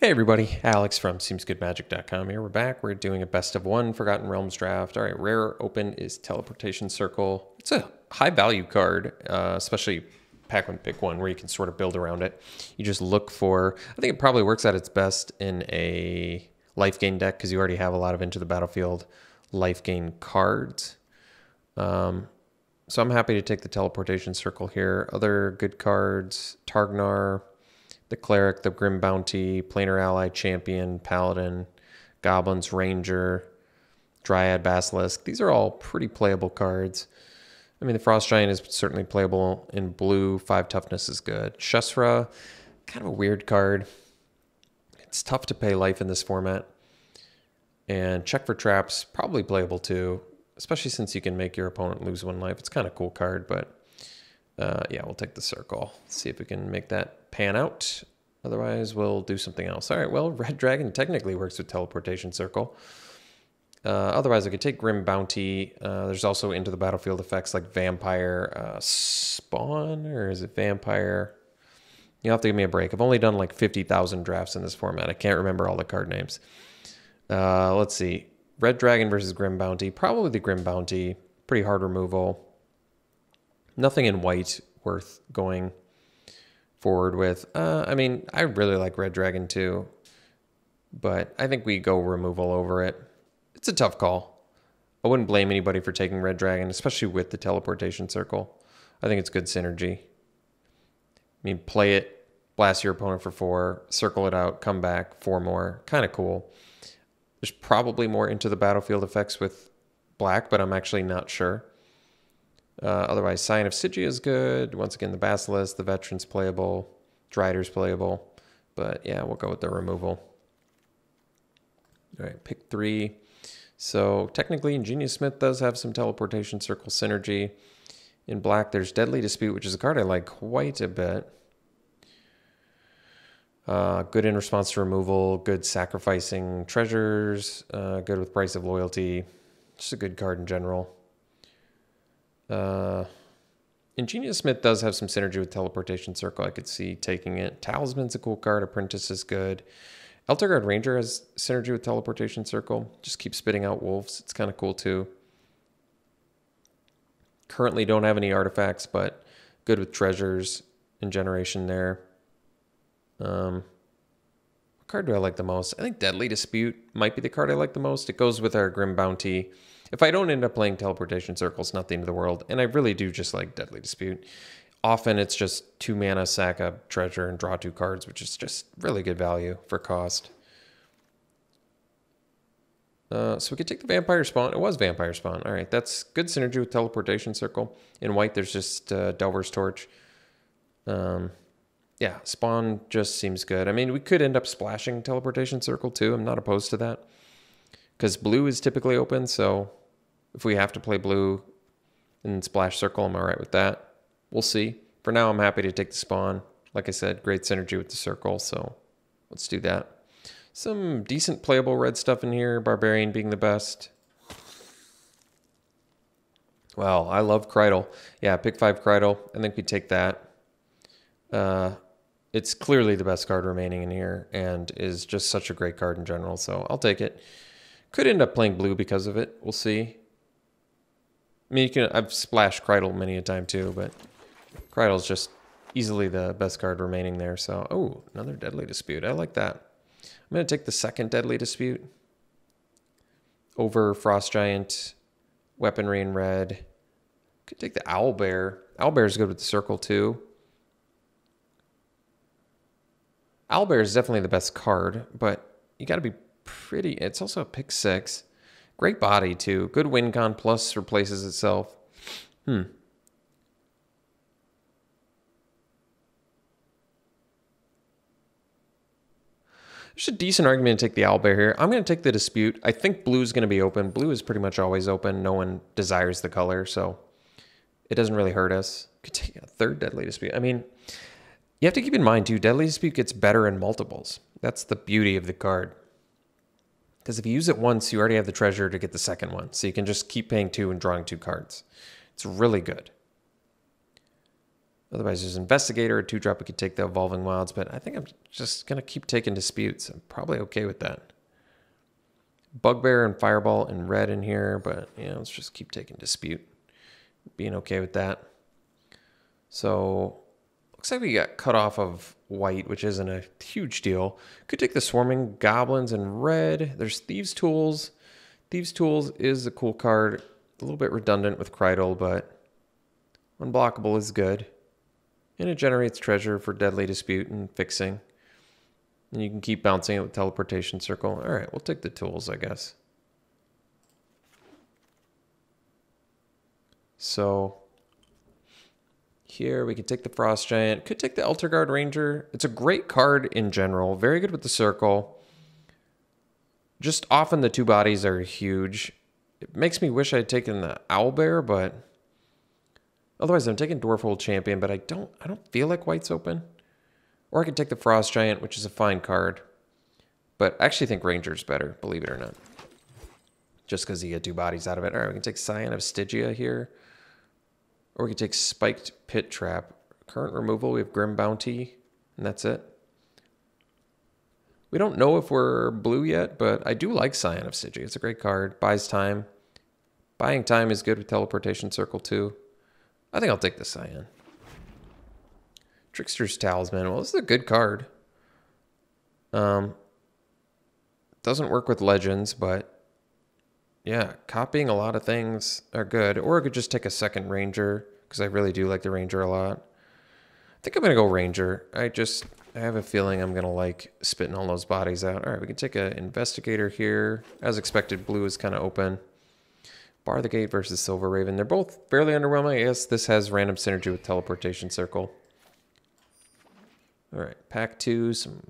Hey everybody, Alex from SeemsGoodMagic.com here. We're back. We're doing a best of one Forgotten Realms draft. All right, rare open is Teleportation Circle. It's a high value card, especially pack one, pick one, where you can sort of build around it. You just look for, I think it probably works at its best in a life gain deck because you already have a lot of Into the Battlefield life gain cards. So I'm happy to take the Teleportation Circle here. Other good cards, Targnar, the Cleric, the Grim Bounty, Planar Ally, Champion, Paladin, Goblins, Ranger, Dryad, Basilisk. These are all pretty playable cards. I mean, the Frost Giant is certainly playable in blue. 5 toughness is good. Shusra, kind of a weird card. It's tough to pay life in this format. And Check for Traps, probably playable too, especially since you can make your opponent lose 1 life. It's kind of a cool card, but yeah, we'll take the Circle. See if we can make that pan out. Otherwise, we'll do something else. All right, well, Red Dragon technically works with Teleportation Circle. Otherwise, I could take Grim Bounty. There's also Into the Battlefield effects like Vampire Spawn, or is it Vampire? You'll have to give me a break. I've only done like 50,000 drafts in this format. I can't remember all the card names. Let's see. Red Dragon versus Grim Bounty. Probably the Grim Bounty. Pretty hard removal. Nothing in white worth going forward with. I mean, I really like Red Dragon too, but I think we go removal over it. It's a tough call. I wouldn't blame anybody for taking Red Dragon, especially with the Teleportation Circle. I think it's good synergy. I mean, play it, blast your opponent for 4, circle it out, come back, 4 more. Kind of cool. There's probably more Into the Battlefield effects with black, but I'm actually not sure. Otherwise, Sign of Sigia is good. Once again, the Basilisk, the Veteran's playable, Drider's playable. But yeah, we'll go with the removal. All right, pick 3. So technically, Ingenious Smith does have some Teleportation Circle synergy. In black, there's Deadly Dispute, which is a card I like quite a bit. Good in response to removal, good sacrificing treasures, good with Price of Loyalty. Just a good card in general. Ingenious Smith does have some synergy with Teleportation Circle. I could see taking it. Talisman's a cool card. Apprentice is good. Elterguard Ranger has synergy with Teleportation Circle. Just keep spitting out wolves. It's kind of cool too. Currently don't have any artifacts, but good with treasures and generation there. What card do I like the most? I think Deadly Dispute might be the card I like the most. It goes with our Grim Bounty. If I don't end up playing Teleportation Circle, it's not the end of the world. And I really do just like Deadly Dispute. Often it's just 2 mana, sack a treasure, and draw 2 cards, which is just really good value for cost. So we could take the Vampire Spawn. It was Vampire Spawn. All right, that's good synergy with Teleportation Circle. In white, there's just Delver's Torch. Yeah, Spawn just seems good. I mean, we could end up splashing Teleportation Circle too. I'm not opposed to that. Because blue is typically open, so if we have to play blue and splash Circle, I'm all right with that. We'll see. For now, I'm happy to take the Spawn. Like I said, great synergy with the Circle, so let's do that. Some decent playable red stuff in here, Barbarian being the best. Well, I love Krydle. Yeah, pick 5 Krydle. I think we take that. It's clearly the best card remaining in here and is just such a great card in general, so I'll take it. Could end up playing blue because of it. We'll see. I mean, I've splashed Krydle many a time too, but Krydle's just easily the best card remaining there. So, oh, another Deadly Dispute. I like that. I'm going to take the second Deadly Dispute over Frost Giant, Weaponry in red. Could take the Owlbear. Owlbear's good with the Circle too. Owlbear is definitely the best card, but you got to be pretty. It's also a pick 6. Great body too. Good win con plus replaces itself. There's a decent argument to take the Owlbear here. I'm going to take the Dispute. I think blue is going to be open. Blue is pretty much always open. No one desires the color, so it doesn't really hurt us. Could take a third Deadly Dispute. I mean, you have to keep in mind too, Deadly Dispute gets better in multiples. That's the beauty of the card. Because if you use it once, you already have the treasure to get the second one. So you can just keep paying 2 and drawing 2 cards. It's really good. Otherwise, there's Investigator, a 2-drop. We could take the Evolving Wilds, but I think I'm just going to keep taking Disputes. I'm probably okay with that. Bugbear and Fireball in red in here, but yeah, let's just keep taking Dispute. Being okay with that. So, looks like we got cut off of white, which isn't a huge deal. Could take the Swarming Goblins in red. There's Thieves' Tools. Thieves' Tools is a cool card. A little bit redundant with Krydle, but unblockable is good. And it generates treasure for Deadly Dispute and fixing. And you can keep bouncing it with Teleportation Circle. All right, we'll take the tools, I guess. So here we could take the Frost Giant. Could take the Elterguard Ranger. It's a great card in general. Very good with the circle. Just often the 2 bodies are huge. It makes me wish I had taken the Owlbear, but otherwise I'm taking Dwarfhold Champion, but I don't feel like white's open. Or I could take the Frost Giant, which is a fine card. But I actually think Ranger's better, believe it or not. Just because you get 2 bodies out of it. All right, we can take Scion of Stygia here. Or we could take Spiked Pit Trap. Current removal, we have Grim Bounty, and that's it. We don't know if we're blue yet, but I do like Scion of Stygia. It's a great card. Buys time. Buying time is good with Teleportation Circle too. I think I'll take the Scion. Trickster's Talisman. Well, this is a good card. Doesn't work with Legends, but yeah, copying a lot of things are good. Or I could just take a second Ranger, because I really do like the Ranger a lot. I think I'm going to go Ranger. I have a feeling I'm going to like spitting all those bodies out. All right, we can take an Investigator here. As expected, blue is kind of open. Bar the Gate versus Silver Raven. They're both fairly underwhelming. I guess this has random synergy with Teleportation Circle. All right, pack 2, some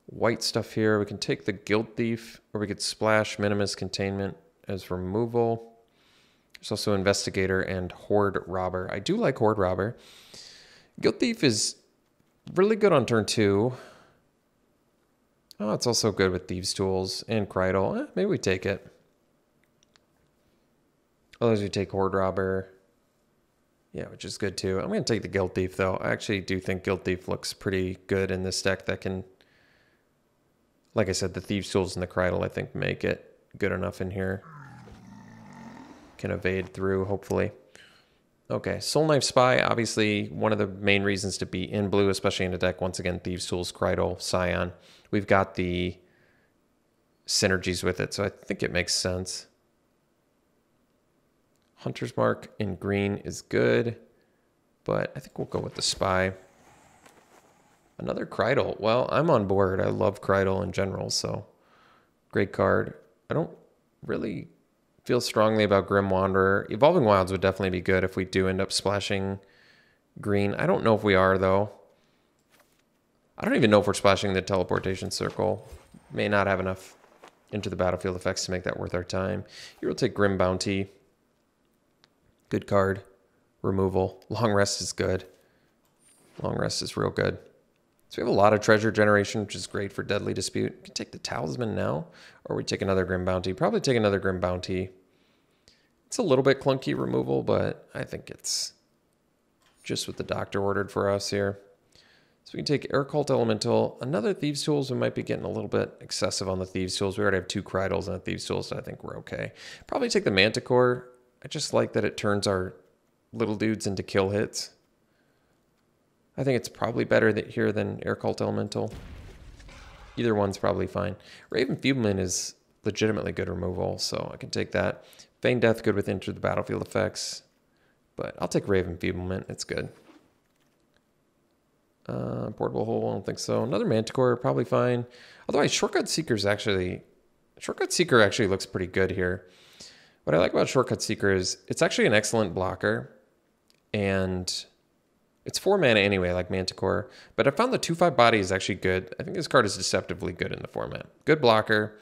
white stuff here. We can take the Guild Thief, or we could splash Minimus Containment as removal. There's also Investigator and Horde Robber. I do like Horde Robber. Guild Thief is really good on turn 2. Oh, it's also good with Thieves' Tools and Krydle. Maybe we take it. Otherwise, we take Horde Robber. Yeah, which is good too. I'm going to take the Guild Thief, though. I actually do think Guild Thief looks pretty good in this deck that can, like I said, the Thieves' Tools and the Krydle, I think, make it good enough in here. Can evade through, hopefully. Okay, Soul Knife Spy, obviously one of the main reasons to be in blue, especially in a deck, once again, Thieves' Tools, Krydle, Scion. We've got the synergies with it, so I think it makes sense. Hunter's Mark in green is good, but I think we'll go with the Spy. Another Krydle. Well, I'm on board. I love Krydle in general, so great card. I don't really feel strongly about Grim Wanderer. Evolving Wilds would definitely be good if we do end up splashing green. I don't know if we are, though. I don't even know if we're splashing the Teleportation Circle. May not have enough into the battlefield effects to make that worth our time. Here we'll take Grim Bounty. Good card. Removal. Long Rest is good. Long Rest is real good. So we have a lot of treasure generation, which is great for Deadly Dispute. We can take the Talisman now, or we take another Grim Bounty. Probably take another Grim Bounty. It's a little bit clunky removal, but I think it's just what the doctor ordered for us here. So we can take Air Cult Elemental. Another Thieves' Tools. We might be getting a little bit excessive on the Thieves' Tools. We already have 2 Krydles and a Thieves' Tools, so I think we're okay. Probably take the Manticore. I just like that it turns our little dudes into kill hits. I think it's probably better here than Air Cult Elemental. Either one's probably fine. Raven Feeblement is legitimately good removal, so I can take that. Feign Death, good with Enter the Battlefield effects. But I'll take Raven Feeblement. It's good. Portable Hole, I don't think so. Another Manticore, probably fine. Otherwise, Shortcut Seeker actually looks pretty good here. What I like about Shortcut Seeker is it's actually an excellent blocker, and it's 4 mana anyway, like Manticore, but I found the 2/5 body is actually good. I think this card is deceptively good in the format. Good blocker.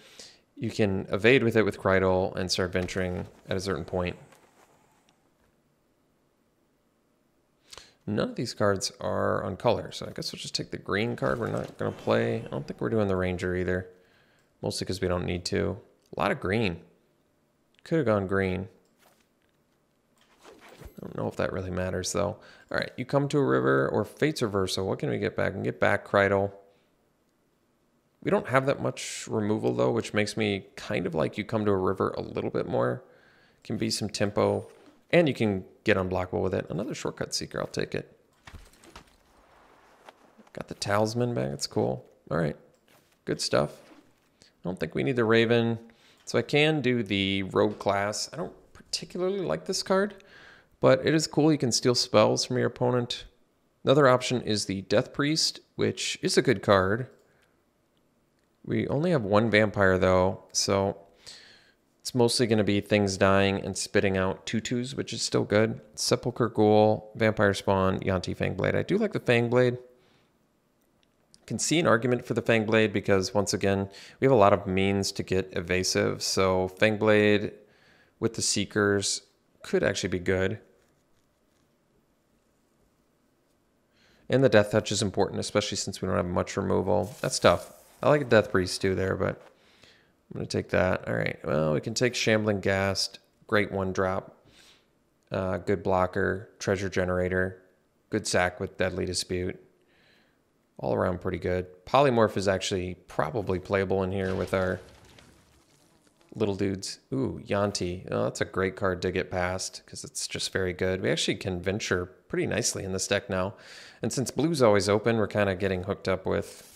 You can evade with it with Krydle and start venturing at a certain point. None of these cards are on color, so I guess we'll just take the green card we're not going to play. I don't think we're doing the Ranger either, mostly because we don't need to. A lot of green. Could have gone green. I don't know if that really matters, though. All right, you come to a river or Fate's Reversal. What can we get back? We can get back Cridle. We don't have that much removal, though, which makes me kind of like you come to a river a little bit more. Can be some tempo, and you can get unblockable with it. Another Shortcut Seeker, I'll take it. Got the Talisman back, that's cool. All right, good stuff. I don't think we need the Raven, so I can do the Rogue class. I don't particularly like this card, but it is cool. You can steal spells from your opponent. Another option is the Death Priest, which is a good card. We only have one vampire, though, so it's mostly going to be things dying and spitting out 2/2s, which is still good. Sepulchre Ghoul, Vampire Spawn, Yanti Fang Blade. I do like the Fang Blade. Can see an argument for the Fang Blade because, once again, we have a lot of means to get evasive. So Fang Blade with the Seekers could actually be good. And the Death Touch is important, especially since we don't have much removal. That's tough. I like a Death Priest too there, but I'm going to take that. All right, well, we can take Shambling Ghast. Great 1-drop. Good blocker. Treasure Generator. Good sack with Deadly Dispute. All around pretty good. Polymorph is actually probably playable in here with our little dudes. Ooh, Yanti. Oh, that's a great card to get past because it's just very good. We actually can venture pretty nicely in this deck now. And since blue's always open, we're kind of getting hooked up with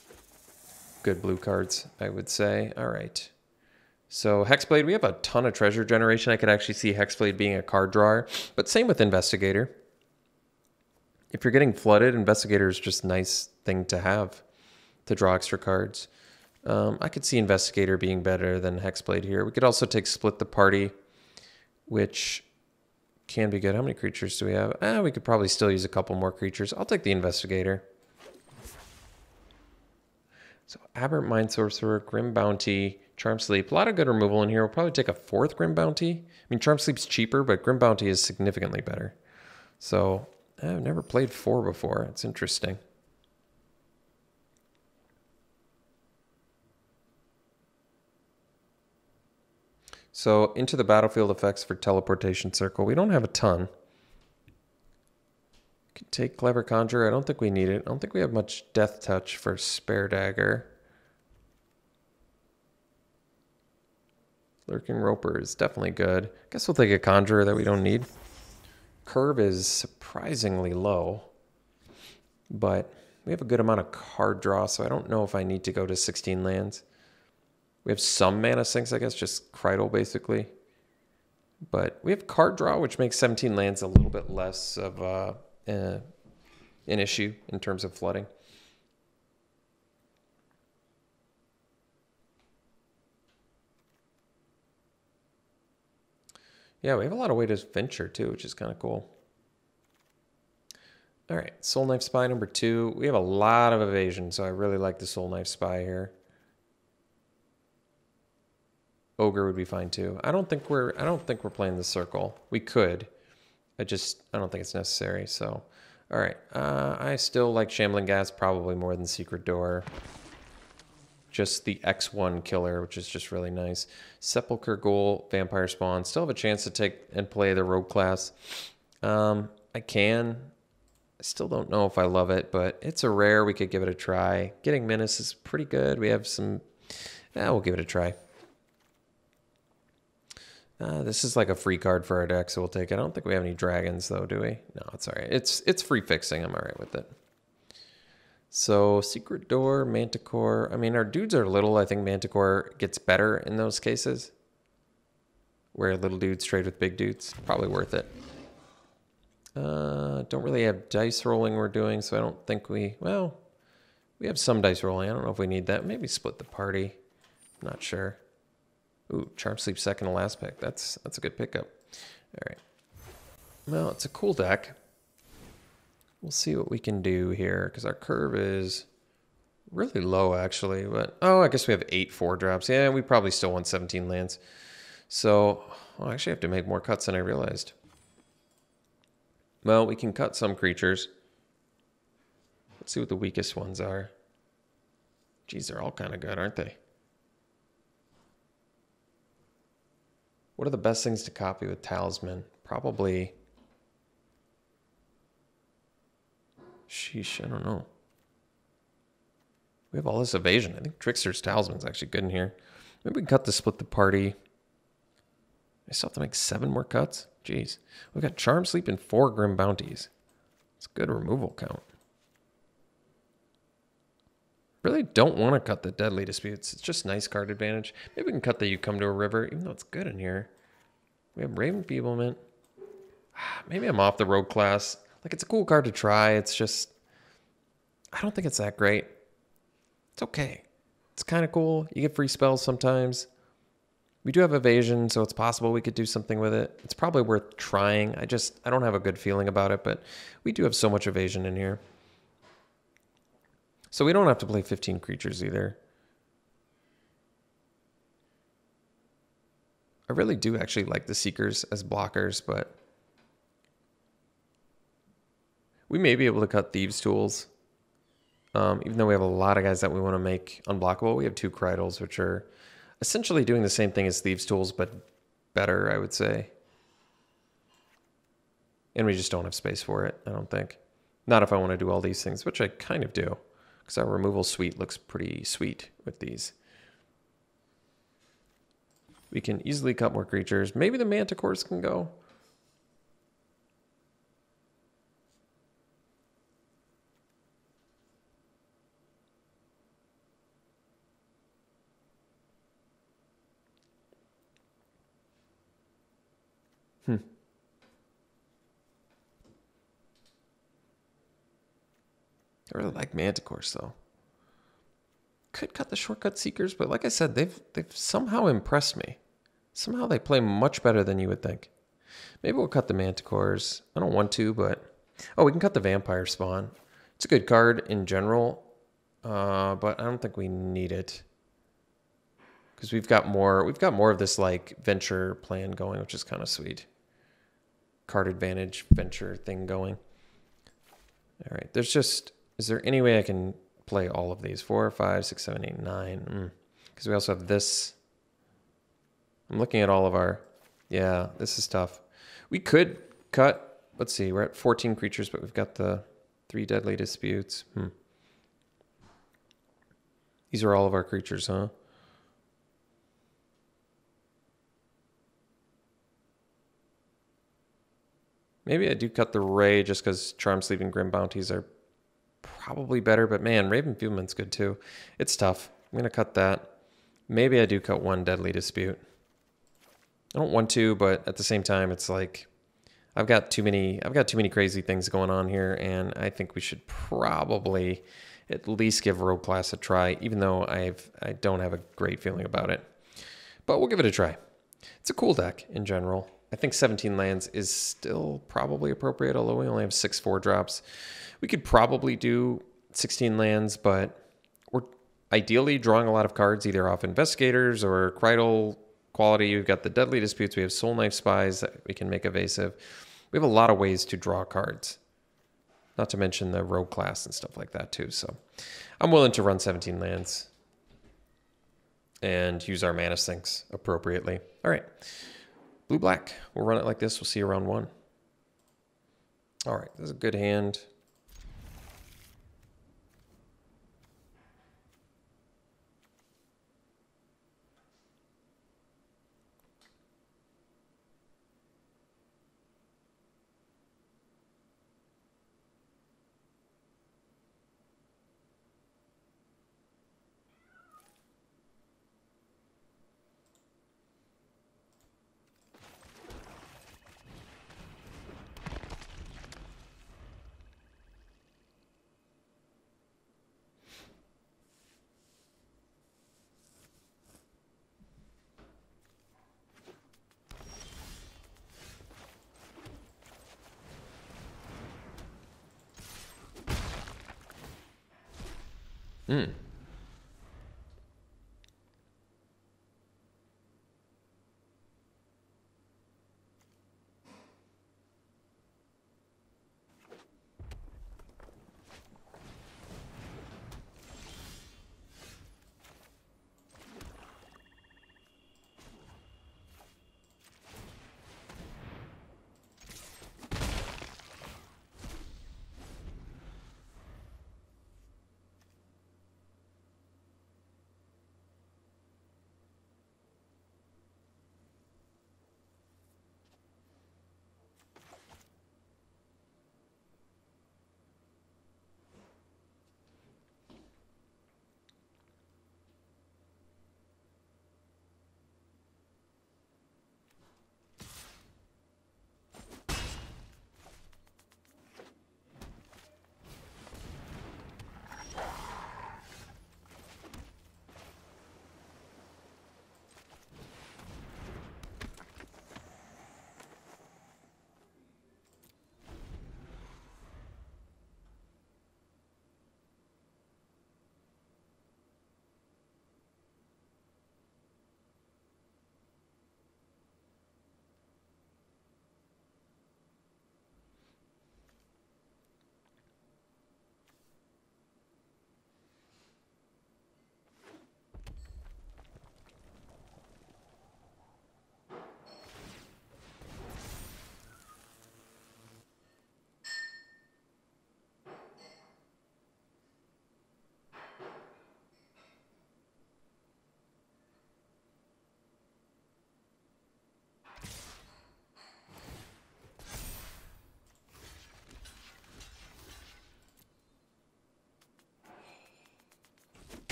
good blue cards, I would say. All right. So Hexblade, we have a ton of treasure generation. I could actually see Hexblade being a card drawer, but same with Investigator. If you're getting flooded, Investigator is just a nice thing to have to draw extra cards. I could see Investigator being better than Hexblade here. We could also take Split the Party, which can be good. How many creatures do we have? We could probably still use a couple more creatures. I'll take the Investigator. So Aberrant Mind Sorcerer, Grim Bounty, Charm Sleep. A lot of good removal in here. We'll probably take a 4th Grim Bounty. I mean, Charm Sleep's cheaper, but Grim Bounty is significantly better. So I've never played 4 before. It's interesting. So into the battlefield effects for Teleportation Circle. We don't have a ton. Could take Clever Conjurer. I don't think we need it. I don't think we have much Death Touch for Spare Dagger. Lurking Roper is definitely good. Guess we'll take a Conjurer that we don't need. Curve is surprisingly low, but we have a good amount of card draw, so I don't know if I need to go to 16 lands. We have some mana sinks, I guess, just Cridle basically. But we have card draw, which makes 17 lands a little bit less of an issue in terms of flooding. Yeah, we have a lot of way to venture too, which is kind of cool. All right, Soul Knife Spy number 2. We have a lot of evasion, so I really like the Soul Knife Spy here. Ogre would be fine too. I don't think we're playing the circle. We could. I don't think it's necessary. So, all right. I still like Shambling Ghast probably more than Secret Door. Just the X1 killer, which is just really nice. Sepulchre Ghoul, Vampire Spawn. Still have a chance to take and play the Rogue class. I can. I still don't know if I love it, but it's a rare. We could give it a try. Getting Menace is pretty good. We have some. We'll give it a try. This is like a free card for our deck, so we'll take it. I don't think we have any dragons, though, do we? No, it's all right. It's free fixing. I'm all right with it. So, Secret Door, Manticore. I mean, our dudes are little. I think Manticore gets better in those cases. Where little dudes trade with big dudes. Probably worth it. Don't really have dice rolling we're doing, so I don't think we... Well, we have some dice rolling. I don't know if we need that. Maybe Split the Party. Not sure. Ooh, Charm Sleep second to last pick. That's a good pickup. All right. Well, it's a cool deck. We'll see what we can do here because our curve is really low, actually. But oh, I guess we have 8 4-drops. Yeah, we probably still want 17 lands. So I actually have to make more cuts than I realized. Well, we can cut some creatures. Let's see what the weakest ones are. Geez, they're all kind of good, aren't they? What are the best things to copy with Talisman? Probably Sheesh, I don't know. We have all this evasion. I think Trickster's Talisman's actually good in here. Maybe we can cut to split the party. I still have to make 7 more cuts? Jeez. We've got Charm Sleep and 4 Grim Bounties. It's a good removal count. Really don't want to cut the Deadly Disputes. It's just nice card advantage. Maybe we can cut the You Come to a River, even though it's good in here. We have Raven Feeblement. Maybe I'm off the Rogue class. Like, it's a cool card to try. It's just, I don't think it's that great. It's okay. It's kind of cool. You get free spells sometimes. We do have evasion, so it's possible we could do something with it. It's probably worth trying. I don't have a good feeling about it, but we do have so much evasion in here. So we don't have to play 15 creatures either. I really do actually like the Seekers as blockers, but we may be able to cut Thieves' Tools. Even though we have a lot of guys that we want to make unblockable, we have 2 Crydals, which are essentially doing the same thing as Thieves' Tools, but better, I would say. And we just don't have space for it, I don't think. Not if I want to do all these things, which I kind of do, because our removal suite looks pretty sweet with these. We can easily cut more creatures. Maybe the Manticores can go. I really like Manticores, though. Could cut the Shortcut Seekers, but like I said, they've somehow impressed me. Somehow they play much better than you would think. Maybe we'll cut the Manticores. I don't want to, but... Oh, we can cut the Vampire Spawn. It's a good card in general, but I don't think we need it. Because we've got more of this, like, venture plan going, which is kind of sweet. Card advantage venture thing going. All right, there's just... Is there any way I can play all of these? 4, 5, 6, 7, 8, 9. Because we also have this. I'm looking at all of our... Yeah, this is tough. We could cut... Let's see, we're at 14 creatures, but we've got the 3 Deadly Disputes. These are all of our creatures, huh? Maybe I do cut the Ray just because Charm Sleeve and Grim Bounties are probably better, but man, Raven Feeblement's good too. It's tough. I'm going to cut that. Maybe I do cut 1 Deadly Dispute. I don't want to, but at the same time, it's like I've got too many crazy things going on here, and I think we should probably at least give Rogue Class a try, even though I don't have a great feeling about it. But we'll give it a try. It's a cool deck in general. I think 17 lands is still probably appropriate, although we only have 6 4-drops. We could probably do 16 lands, but we're ideally drawing a lot of cards either off Investigators or Crydal quality. We've got the Deadly Disputes. We have Soul Knife Spies that we can make evasive. We have a lot of ways to draw cards, not to mention the Rogue Class and stuff like that too. So I'm willing to run 17 lands and use our Mana Sinks appropriately. All right. Blue-black. We'll run it like this. We'll see you round 1. All right. This is a good hand.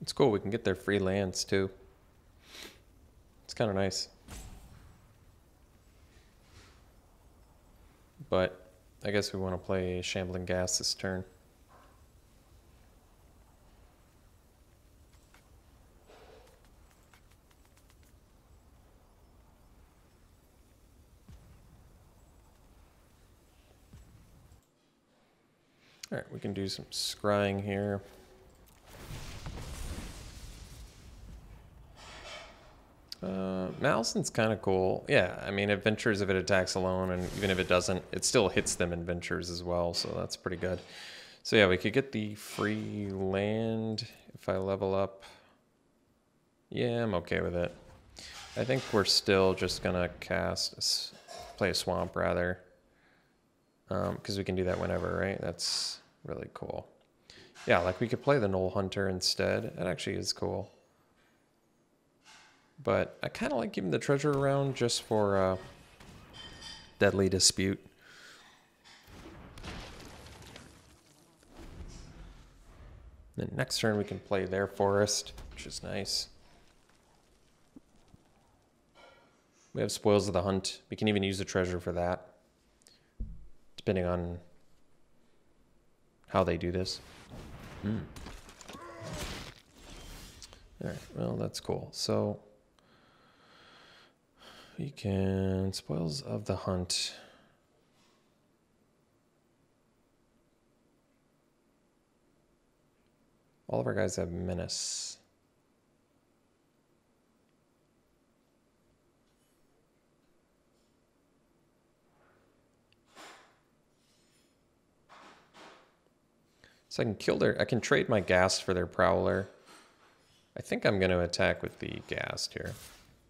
It's cool. We can get their free lands too. It's kind of nice. But I guess we want to play Shambling Gas this turn. All right, we can do some scrying here. Malison's kind of cool. Yeah, I mean, it ventures if it attacks alone, and even if it doesn't, it still hits them in ventures as well, so that's pretty good. So yeah, we could get the free land if I level up. Yeah, I'm okay with it. I think we're still just gonna play a swamp rather, because we can do that whenever, right? That's really cool. Yeah, like we could play the Knoll Hunter instead. That actually is cool. But I kind of like keeping the treasure around just for Deadly Dispute. Then next turn we can play their forest, which is nice. We have Spoils of the Hunt. We can even use the treasure for that, depending on how they do this. All right, well, that's cool. So we can Spoils of the Hunt. All of our guys have Menace. So I can kill I can trade my Ghast for their Prowler. I think I'm going to attack with the Ghast here.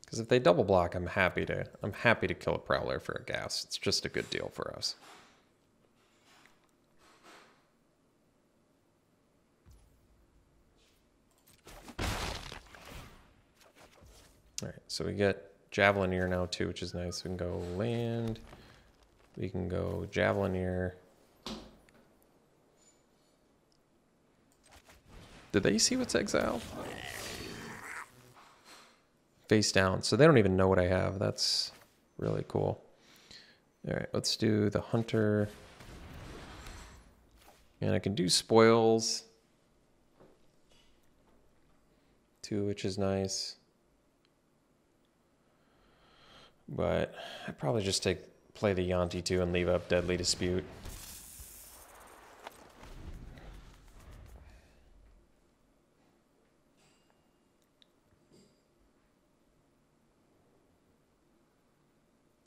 Because if they double block, I'm happy to kill a Prowler for a Ghast. It's just a good deal for us. All right, so we get Javelineer now too, which is nice. We can go land. We can go Javelineer. Did they see what's exiled? Face down. So they don't even know what I have. That's really cool. All right, let's do the Hunter. And I can do Spoils too, which is nice. But I'd probably just play the Yanti too and leave up Deadly Dispute.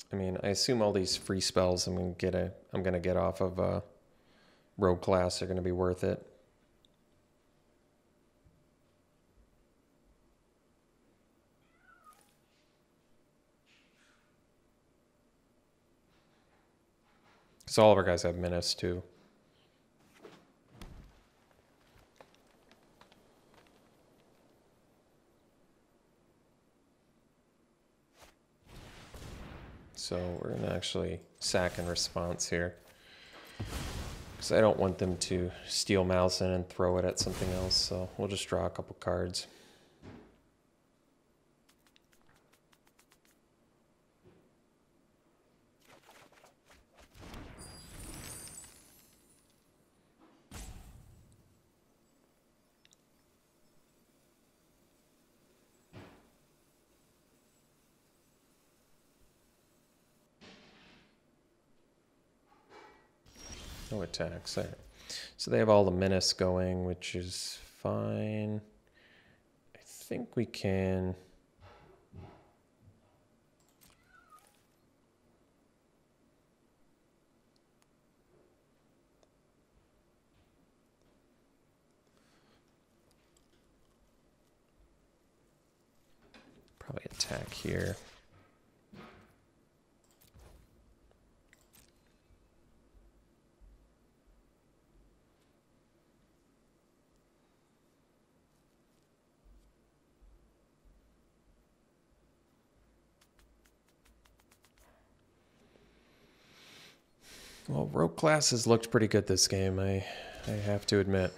I mean, I assume all these free spells I'm gonna get off of Rogue class are gonna be worth it. Because all of our guys have Menace too. So we're going to actually sack in response here. Because I don't want them to steal Malison and throw it at something else. So we'll just draw a couple cards. No attacks there. So they have all the Menace going, which is fine. I think we can... probably attack here. Well, Rogue class has looked pretty good this game, I have to admit.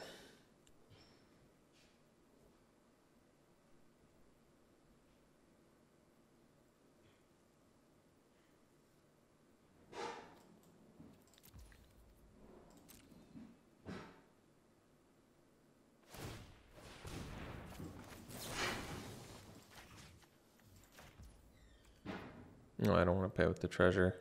No, I don't want to pay with the treasure.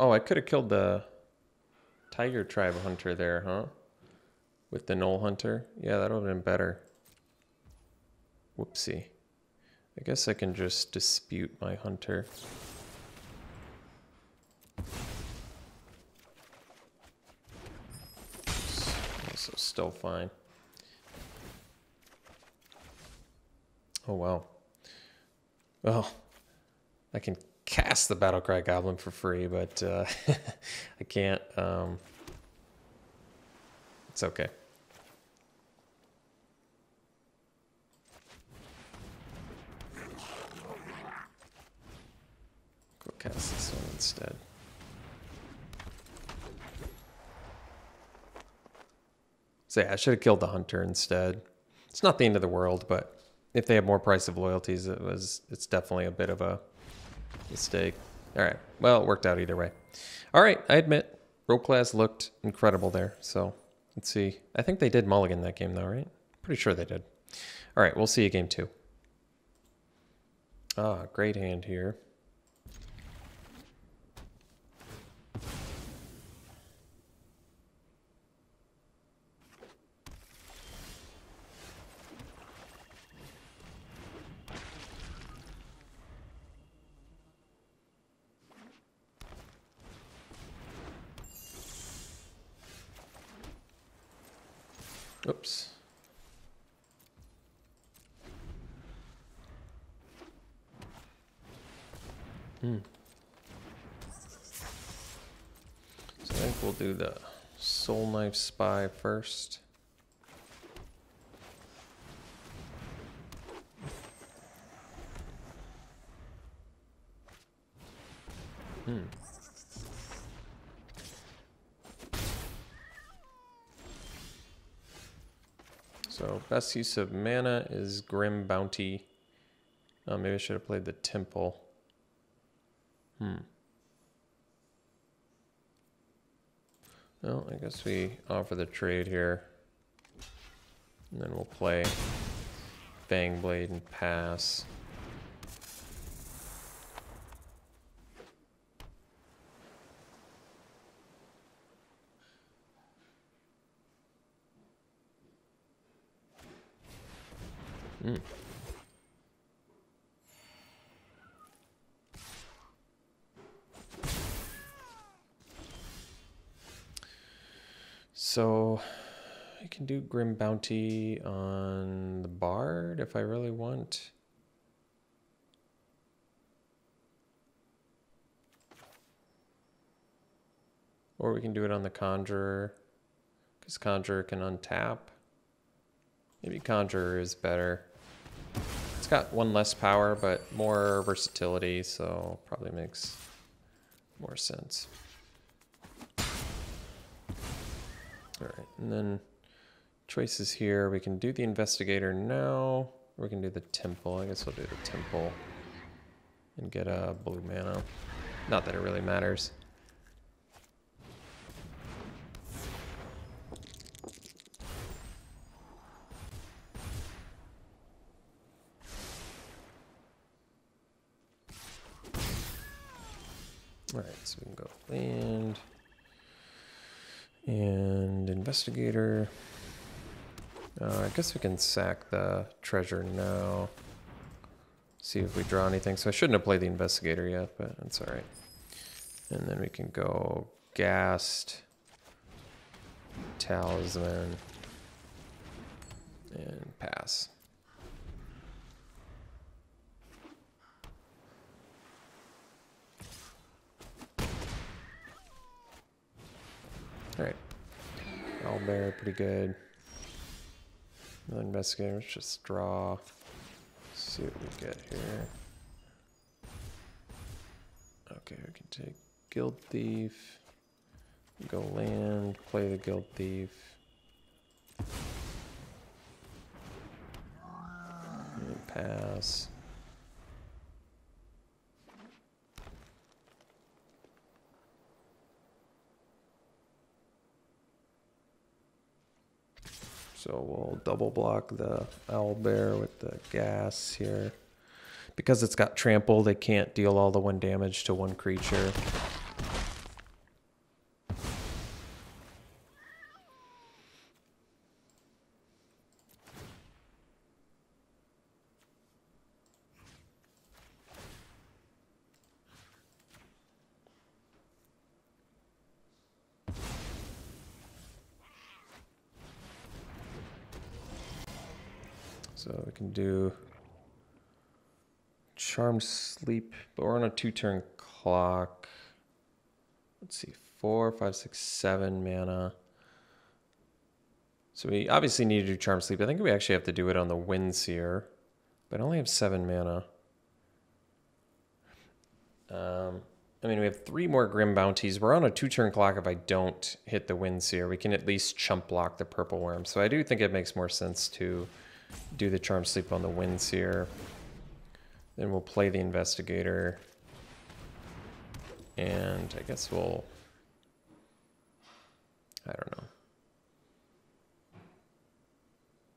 Oh, I could have killed the Tiger Tribe Hunter there, huh? With the Knoll Hunter. Yeah, that would have been better. Whoopsie. I guess I can just dispute my Hunter. Also still fine. Oh, wow. Well, I can cast the Battlecry Goblin for free, but I can't. It's okay. Go cast this one instead. So yeah, I should have killed the Hunter instead. It's not the end of the world, but if they have more price of loyalties, it's definitely a bit of a mistake. All right. Well, it worked out either way. All right. I admit, Rogue Class looked incredible there. So let's see. I think they did mulligan that game though, right? Pretty sure they did. All right. We'll see you game 2. Ah, great hand here. Oops. So I think we'll do the Soul Knife Spy first. So best use of mana is Grim Bounty. Oh, maybe I should have played the Temple. Well, I guess we offer the trade here. And then we'll play Fang Blade and pass. So I can do Grim Bounty on the Bard if I really want. Or we can do it on the Conjurer, because Conjurer can untap. Maybe Conjurer is better. It's got 1 less power, but more versatility, so probably makes more sense. All right, and then choices here. We can do the Investigator now, or we can do the Temple. I guess we'll do the Temple and get a blue mana. Not that it really matters. All right, so we can go land and Investigator. I guess we can sack the treasure now. See if we draw anything. So I shouldn't have played the Investigator yet, but that's all right. And then we can go Ghast, Talisman, and pass. All right, Owlbear, pretty good. Another Investigator, let's just draw. See what we get here. Okay, we can take Guild Thief, go land, play the Guild Thief. And pass. So we'll double block the owlbear with the gas here. Because it's got trample, they can't deal all the 1 damage to 1 creature. So we can do Charmed Sleep, but we're on a 2-turn clock. Let's see, 4, 5, 6, 7 mana. So we obviously need to do Charmed Sleep. I think we actually have to do it on the Windseer, but I only have 7 mana. I mean, we have 3 more Grim Bounties. We're on a 2-turn clock if I don't hit the Windseer. We can at least chump block the Purple Worm. So I do think it makes more sense to do the Charmed Sleep on the Windseer. Then we'll play the Investigator. And I guess we'll... I don't know.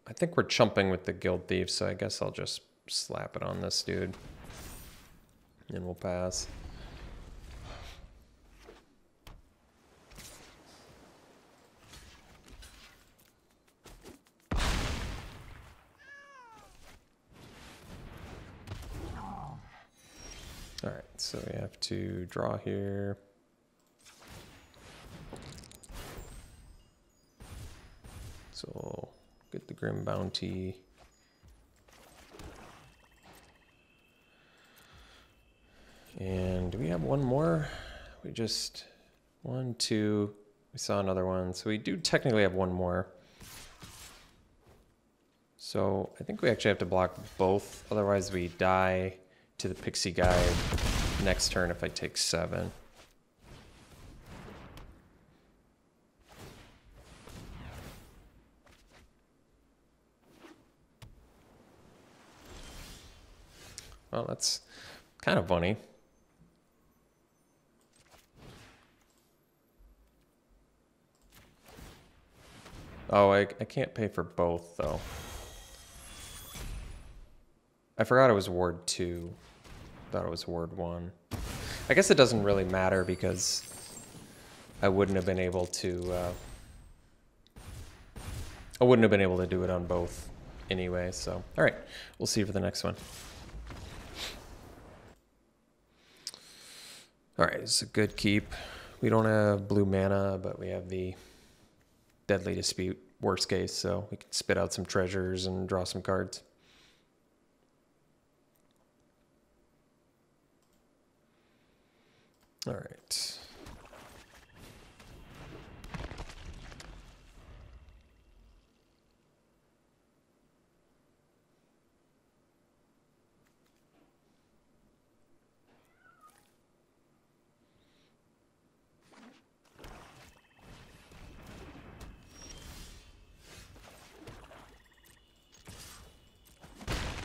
I think we're chumping with the Guild Thief, so I guess I'll just slap it on this dude. And we'll pass. Alright, so we have to draw here. So we'll get the Grim Bounty. And do we have one more? We just, 1, 2, we saw another one. So we do technically have one more. So I think we actually have to block both, otherwise we die to the Pixie guy next turn if I take 7. Well, that's kind of funny. Oh, I can't pay for both, though. I forgot it was Ward 2. Thought it was Ward 1. I guess it doesn't really matter because I wouldn't have been able to... I wouldn't have been able to do it on both anyway, so... Alright, we'll see for the next one. Alright, it's a good keep. We don't have blue mana, but we have the Deadly Dispute, worst case, so we can spit out some treasures and draw some cards. All right.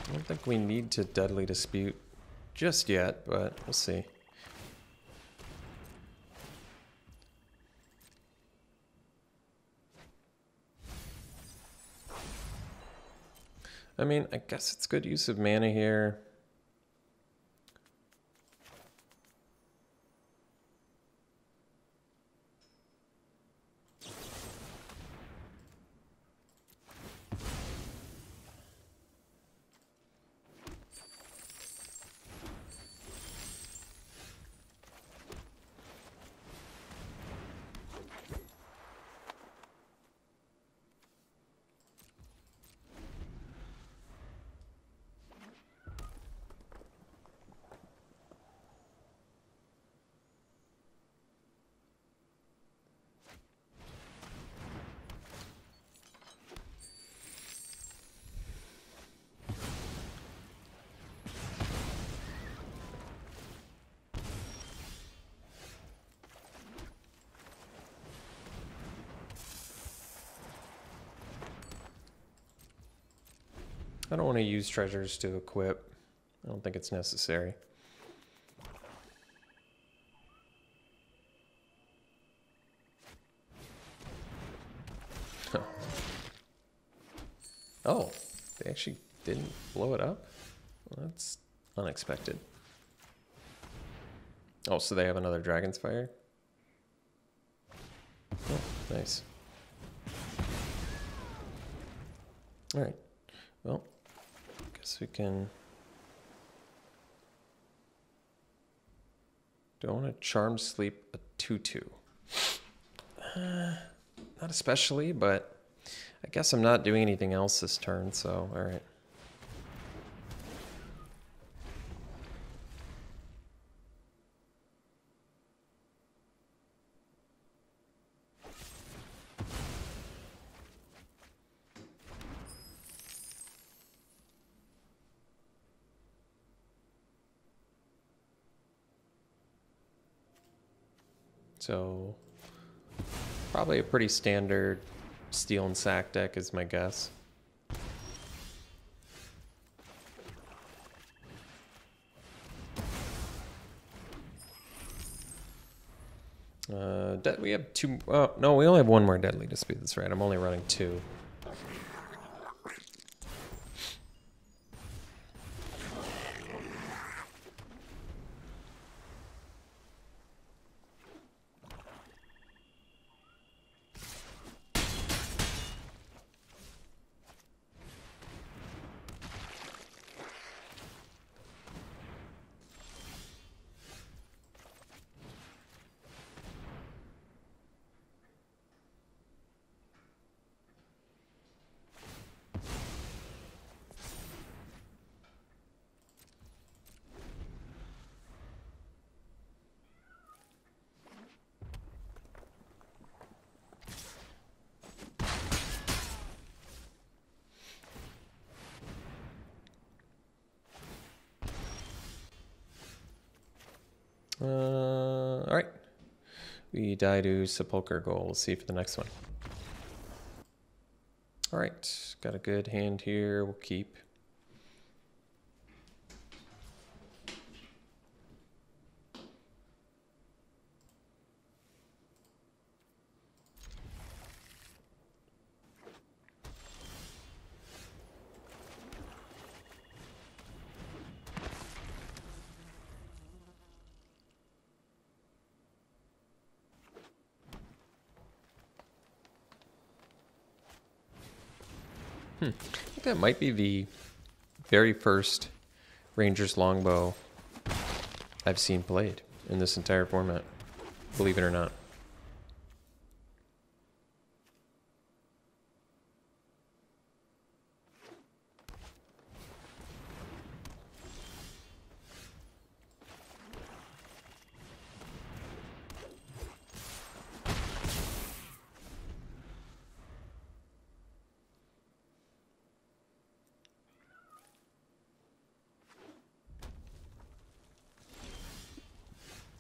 I don't think we need to Deadly Dispute just yet, but we'll see. I mean, I guess it's good use of mana here. I don't want to use treasures to equip. I don't think it's necessary. Oh, they actually didn't blow it up? Well, that's unexpected. Oh, so they have another Dragon's Fire? Oh, nice. Alright. Well, guess we can... Do I want to Charm Sleep a 2/2? Not especially, but I guess I'm not doing anything else this turn, so alright. So probably a pretty standard Steel and Sack deck is my guess. We have two. No, we only have one more Deadly Dispute. That's right. I'm only running 2. All right. We die to Sepulchre Goal. We'll see for the next one. All right. Got a good hand here. We'll keep. I think that might be the very first Ranger's Longbow I've seen played in this entire format, believe it or not.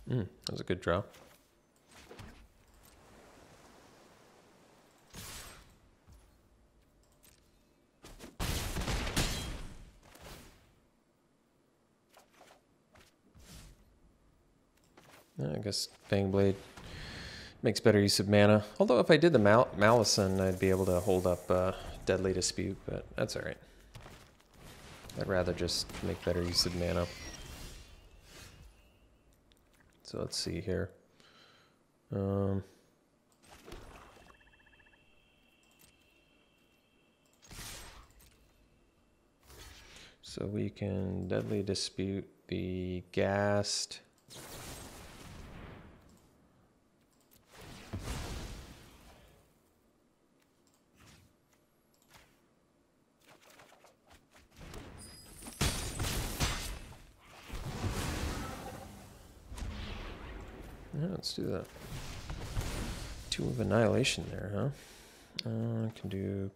That was a good draw. I guess Fang Blade makes better use of mana. Although if I did the Malison, I'd be able to hold up Deadly Dispute, but that's alright. I'd rather just make better use of mana. So let's see here. So we can Deadly Dispute the Ghast. Yeah, let's do that. 2 of Annihilation there, huh? I can do...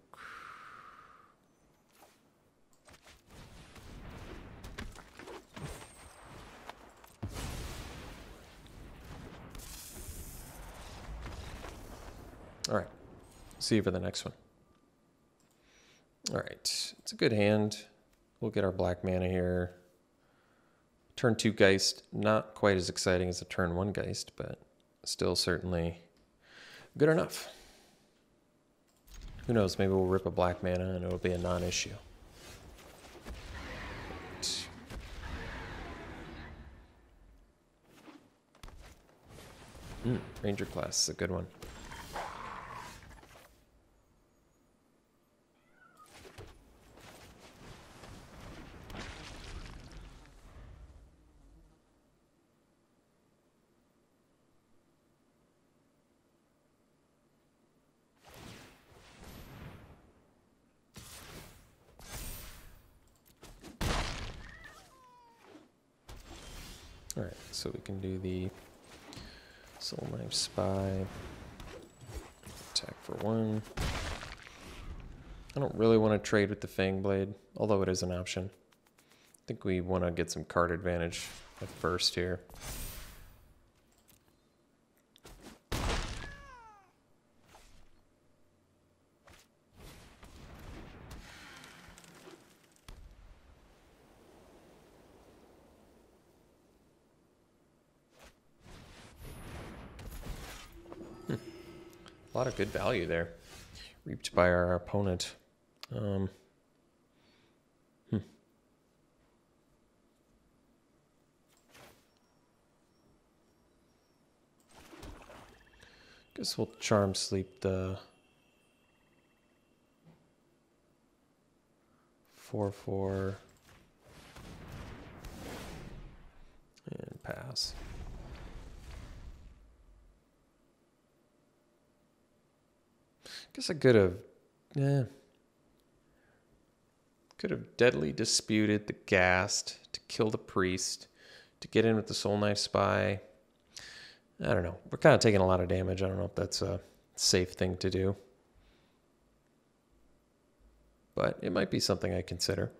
Alright, see you for the next one. Alright, it's a good hand. We'll get our black mana here. Turn 2 Geist, not quite as exciting as a turn 1 Geist, but still certainly good enough. Who knows, maybe we'll rip a black mana and it'll be a non-issue. Ranger class is a good one. Alright, so we can do the Soul Knife Spy. Attack for 1. I don't really want to trade with the Fang Blade, although it is an option. I think we want to get some card advantage at first here. A lot of good value there, reaped by our opponent. Guess we'll Charm Sleep the 4/4 and pass. Guess I could have, could have deadly disputed the Ghast to kill the priest, to get in with the Soul Knife Spy. I don't know. We're kind of taking a lot of damage. I don't know if that's a safe thing to do. But it might be something I consider.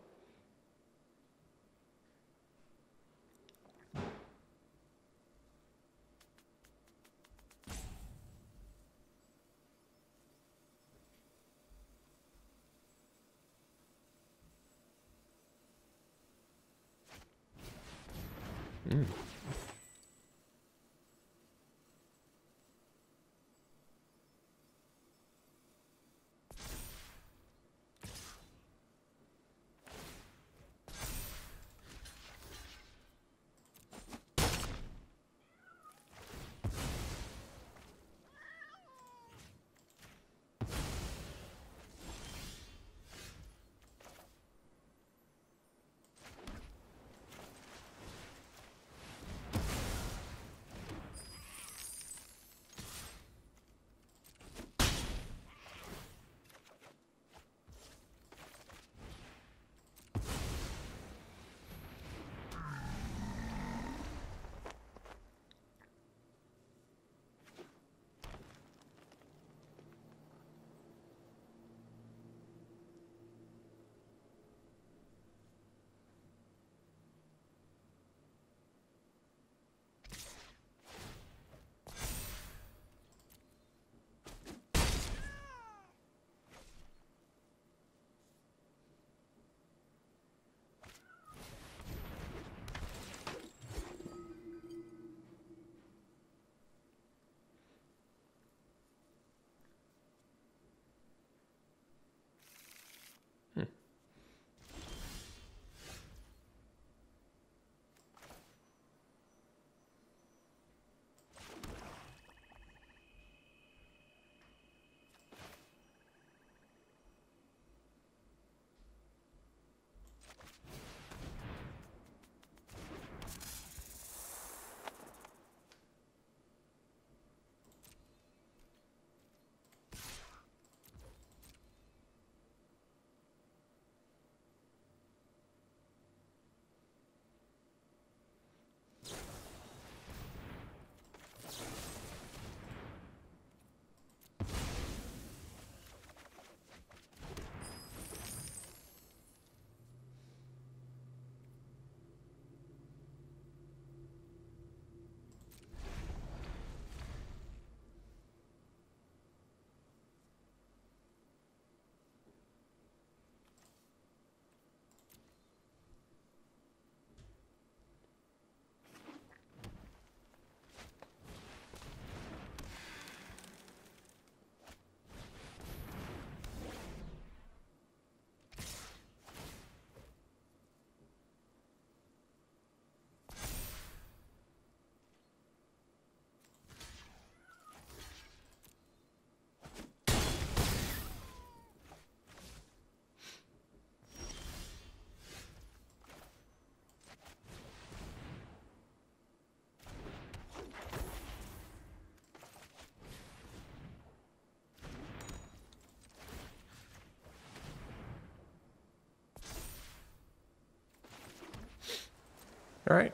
All right.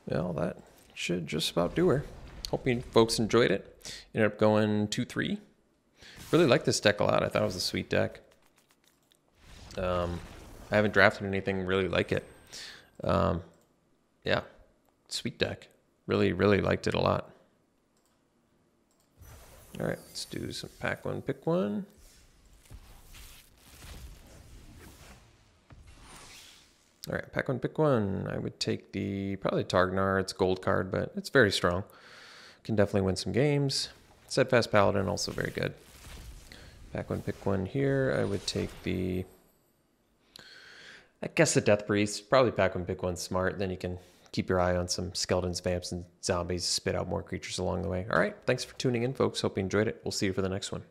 Well, that should just about do her. Hope you folks enjoyed it. Ended up going 2-3. Really like this deck a lot. I thought it was a sweet deck. I haven't drafted anything really like it. Yeah, sweet deck. Really, really liked it a lot. All right, let's do some pack one, pick one. All right, pack one, pick one. I would take probably Targnar. It's a gold card, but it's very strong. Can definitely win some games. Steadfast Paladin, also very good. Pack one, pick one here. I would take I guess the Death Priest. Probably pack one, pick one smart. Then you can keep your eye on some skeletons, vamps, and zombies. Spit out more creatures along the way. All right, thanks for tuning in, folks. Hope you enjoyed it. We'll see you for the next one.